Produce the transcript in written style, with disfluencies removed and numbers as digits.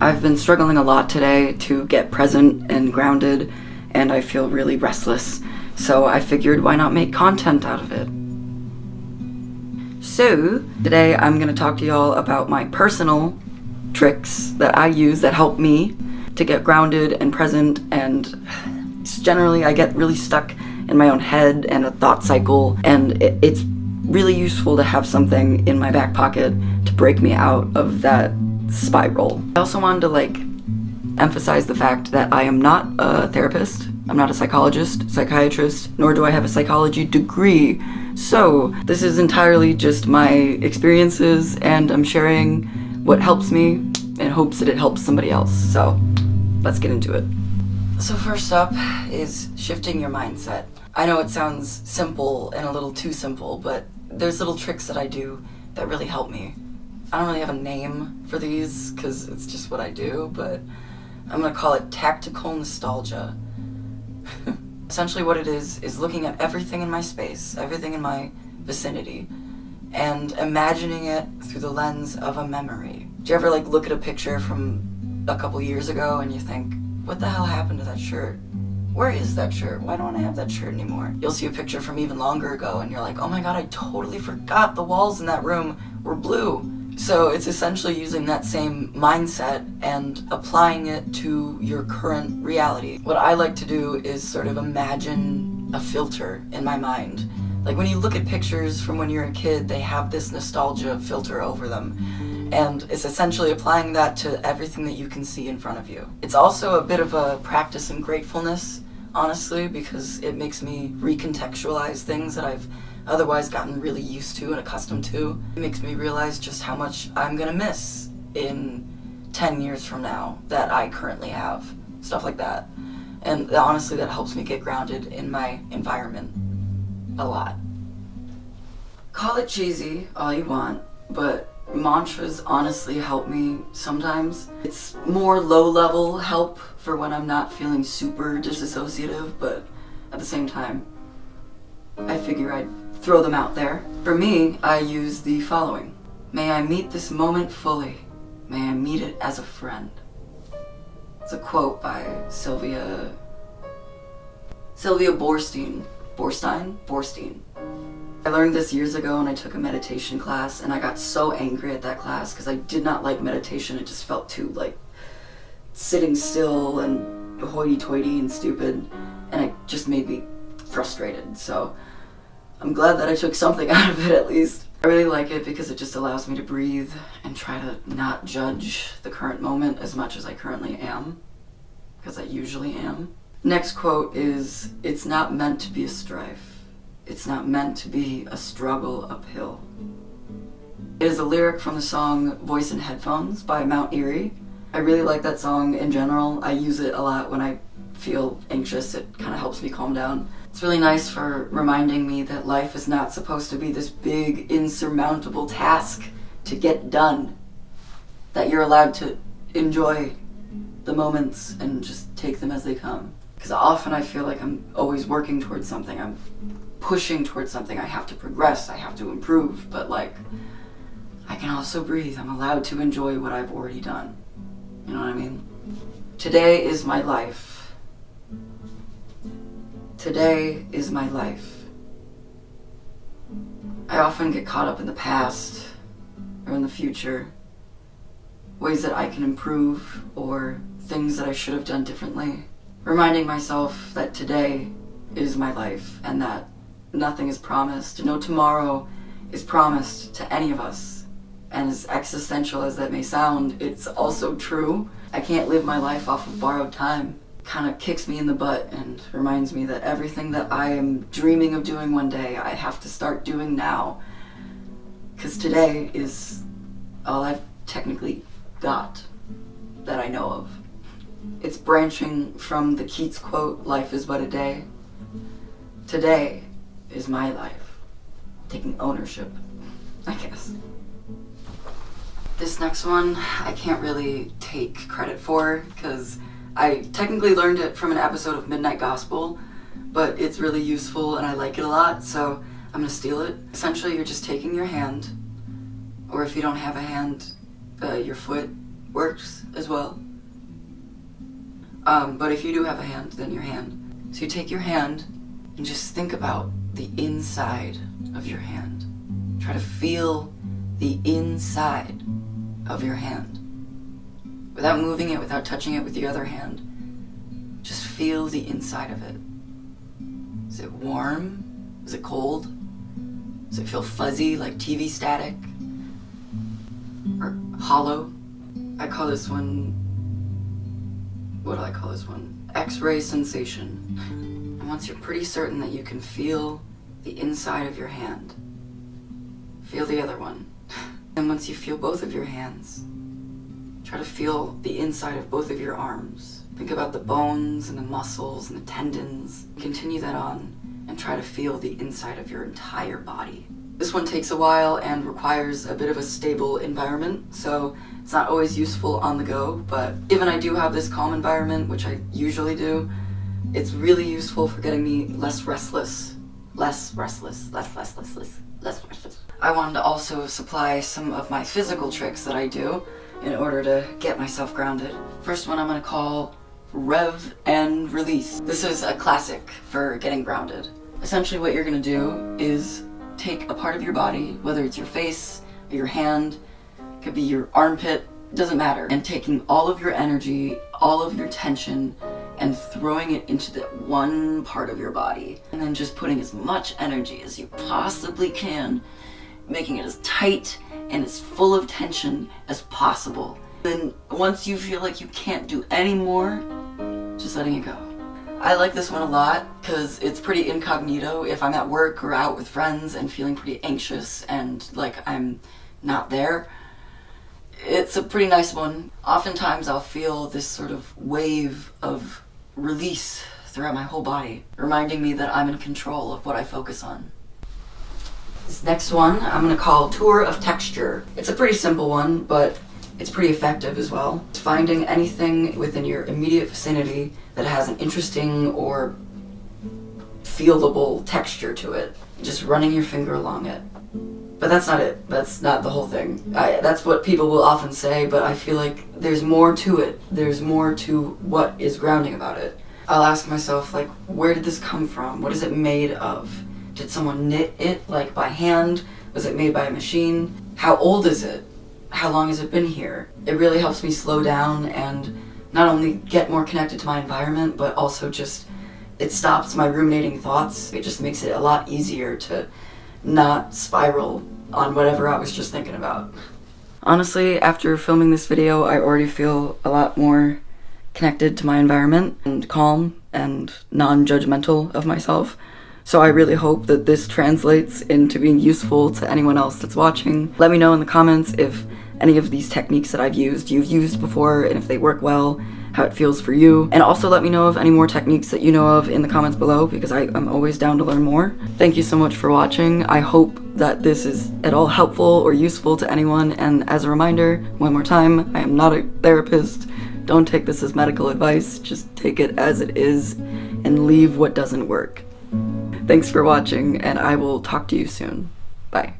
I've been struggling a lot today to get present and grounded, and I feel really restless. So I figured, why not make content out of it? So today I'm going to talk to y'all about my personal tricks that I use that help me to get grounded and present, and generally I get really stuck in my own head and a thought cycle, and it's really useful to have something in my back pocket to break me out of that spiral. I also wanted to emphasize the fact that I am not a therapist, I'm not a psychologist, psychiatrist, nor do I have a psychology degree. So this is entirely just my experiences, and I'm sharing what helps me in hopes that it helps somebody else. So let's get into it. So first up is shifting your mindset. I know it sounds simple and a little too simple, but there's little tricks that I do that really help me. I don't really have a name for these because it's just what I do, but I'm gonna call it tactical nostalgia. Essentially what it is looking at everything in my space, everything in my vicinity, and imagining it through the lens of a memory. Do you ever look at a picture from a couple years ago and you think, what the hell happened to that shirt? Where is that shirt? Why don't I have that shirt anymore? You'll see a picture from even longer ago and you're like, oh my god, I totally forgot the walls in that room were blue. So it's essentially using that same mindset and applying it to your current reality. What I like to do is sort of imagine a filter in my mind. Like when you look at pictures from when you're a kid, they have this nostalgia filter over them. And it's essentially applying that to everything that you can see in front of you. It's also a bit of a practice in gratefulness, honestly, because it makes me recontextualize things that I've otherwise gotten really used to and accustomed to. It makes me realize just how much I'm gonna miss in 10 years from now that I currently have. Stuff like that. And honestly, that helps me get grounded in my environment a lot. Call it cheesy all you want, but mantras honestly help me sometimes. It's more low-level help for when I'm not feeling super disassociative, but at the same time, I figure I'd throw them out there. For me, I use the following. May I meet this moment fully. May I meet it as a friend. It's a quote by Sylvia Boorstein. I learned this years ago and I took a meditation class, and I got so angry at that class because I did not like meditation. It just felt too sitting still and hoity-toity and stupid, and it just made me frustrated. So I'm glad that I took something out of it at least. I really like it because it just allows me to breathe and try to not judge the current moment as much as I currently am, because I usually am. Next quote is, it's not meant to be a strife. It's not meant to be a struggle uphill. It is a lyric from the song Voice in Headphones by Mount Erie. I really like that song in general. I use it a lot when I feel anxious. It kind of helps me calm down. It's really nice for reminding me that life is not supposed to be this big, insurmountable task to get done. That you're allowed to enjoy the moments and just take them as they come. Because often I feel like I'm always working towards something. I'm pushing towards something. I have to progress. I have to improve. But I can also breathe. I'm allowed to enjoy what I've already done. You know what I mean? Today is my life. Today is my life. I often get caught up in the past or in the future, ways that I can improve or things that I should have done differently. Reminding myself that today is my life and that nothing is promised. No tomorrow is promised to any of us. And as existential as that may sound, it's also true. I can't live my life off of borrowed time. Kind of kicks me in the butt and reminds me that everything that I am dreaming of doing one day, I have to start doing now. Because today is all I've technically got that I know of. It's branching from the Keats quote, life is but a day. Today is my life. Taking ownership, I guess. This next one, I can't really take credit for because I technically learned it from an episode of Midnight Gospel, but it's really useful and I like it a lot, so I'm gonna steal it. Essentially, you're just taking your hand, or if you don't have a hand, your foot, works as well. But if you do have a hand, then your hand. So you take your hand and just think about the inside of your hand. Try to feel the inside of your hand. Without moving it, without touching it with your other hand. Just feel the inside of it. Is it warm? Is it cold? Does it feel fuzzy like TV static? Or hollow? I call this one... what do I call this one? X-ray sensation. And once you're pretty certain that you can feel the inside of your hand, feel the other one. And once you feel both of your hands, try to feel the inside of both of your arms. Think about the bones and the muscles and the tendons. Continue that on and try to feel the inside of your entire body. This one takes a while and requires a bit of a stable environment, so it's not always useful on the go, but given I do have this calm environment, which I usually do, it's really useful for getting me less restless. I wanted to also supply some of my physical tricks that I do in order to get myself grounded. First one I'm going to call Rev and Release. This is a classic for getting grounded. Essentially what you're going to do is take a part of your body, whether it's your face or your hand, it could be your armpit, doesn't matter, and taking all of your energy, all of your tension, and throwing it into that one part of your body. And then just putting as much energy as you possibly can, making it as tight and as full of tension as possible. Then once you feel like you can't do any more, just letting it go. I like this one a lot because it's pretty incognito if I'm at work or out with friends and feeling pretty anxious and like I'm not there. It's a pretty nice one. Oftentimes I'll feel this sort of wave of release throughout my whole body, reminding me that I'm in control of what I focus on. This next one I'm going to call Tour of Texture. It's a pretty simple one, but it's pretty effective as well. It's finding anything within your immediate vicinity that has an interesting or feelable texture to it. Just running your finger along it. But that's not it. That's not the whole thing. That's what people will often say, but I feel like there's more to it. There's more to what is grounding about it. I'll ask myself, like, where did this come from? What is it made of? Did someone knit it, like, by hand? Was it made by a machine? How old is it? How long has it been here? It really helps me slow down and not only get more connected to my environment, but also just, it stops my ruminating thoughts. It just makes it a lot easier to not spiral on whatever I was just thinking about. Honestly, after filming this video, I already feel a lot more connected to my environment and calm and non-judgmental of myself. So I really hope that this translates into being useful to anyone else that's watching. Let me know in the comments if any of these techniques that I've used you've used before and if they work well, how it feels for you. And also let me know of any more techniques that you know of in the comments below because I'm always down to learn more. Thank you so much for watching. I hope that this is at all helpful or useful to anyone. And as a reminder, one more time, I am not a therapist. Don't take this as medical advice. Just take it as it is and leave what doesn't work. Thanks for watching, and I will talk to you soon. Bye.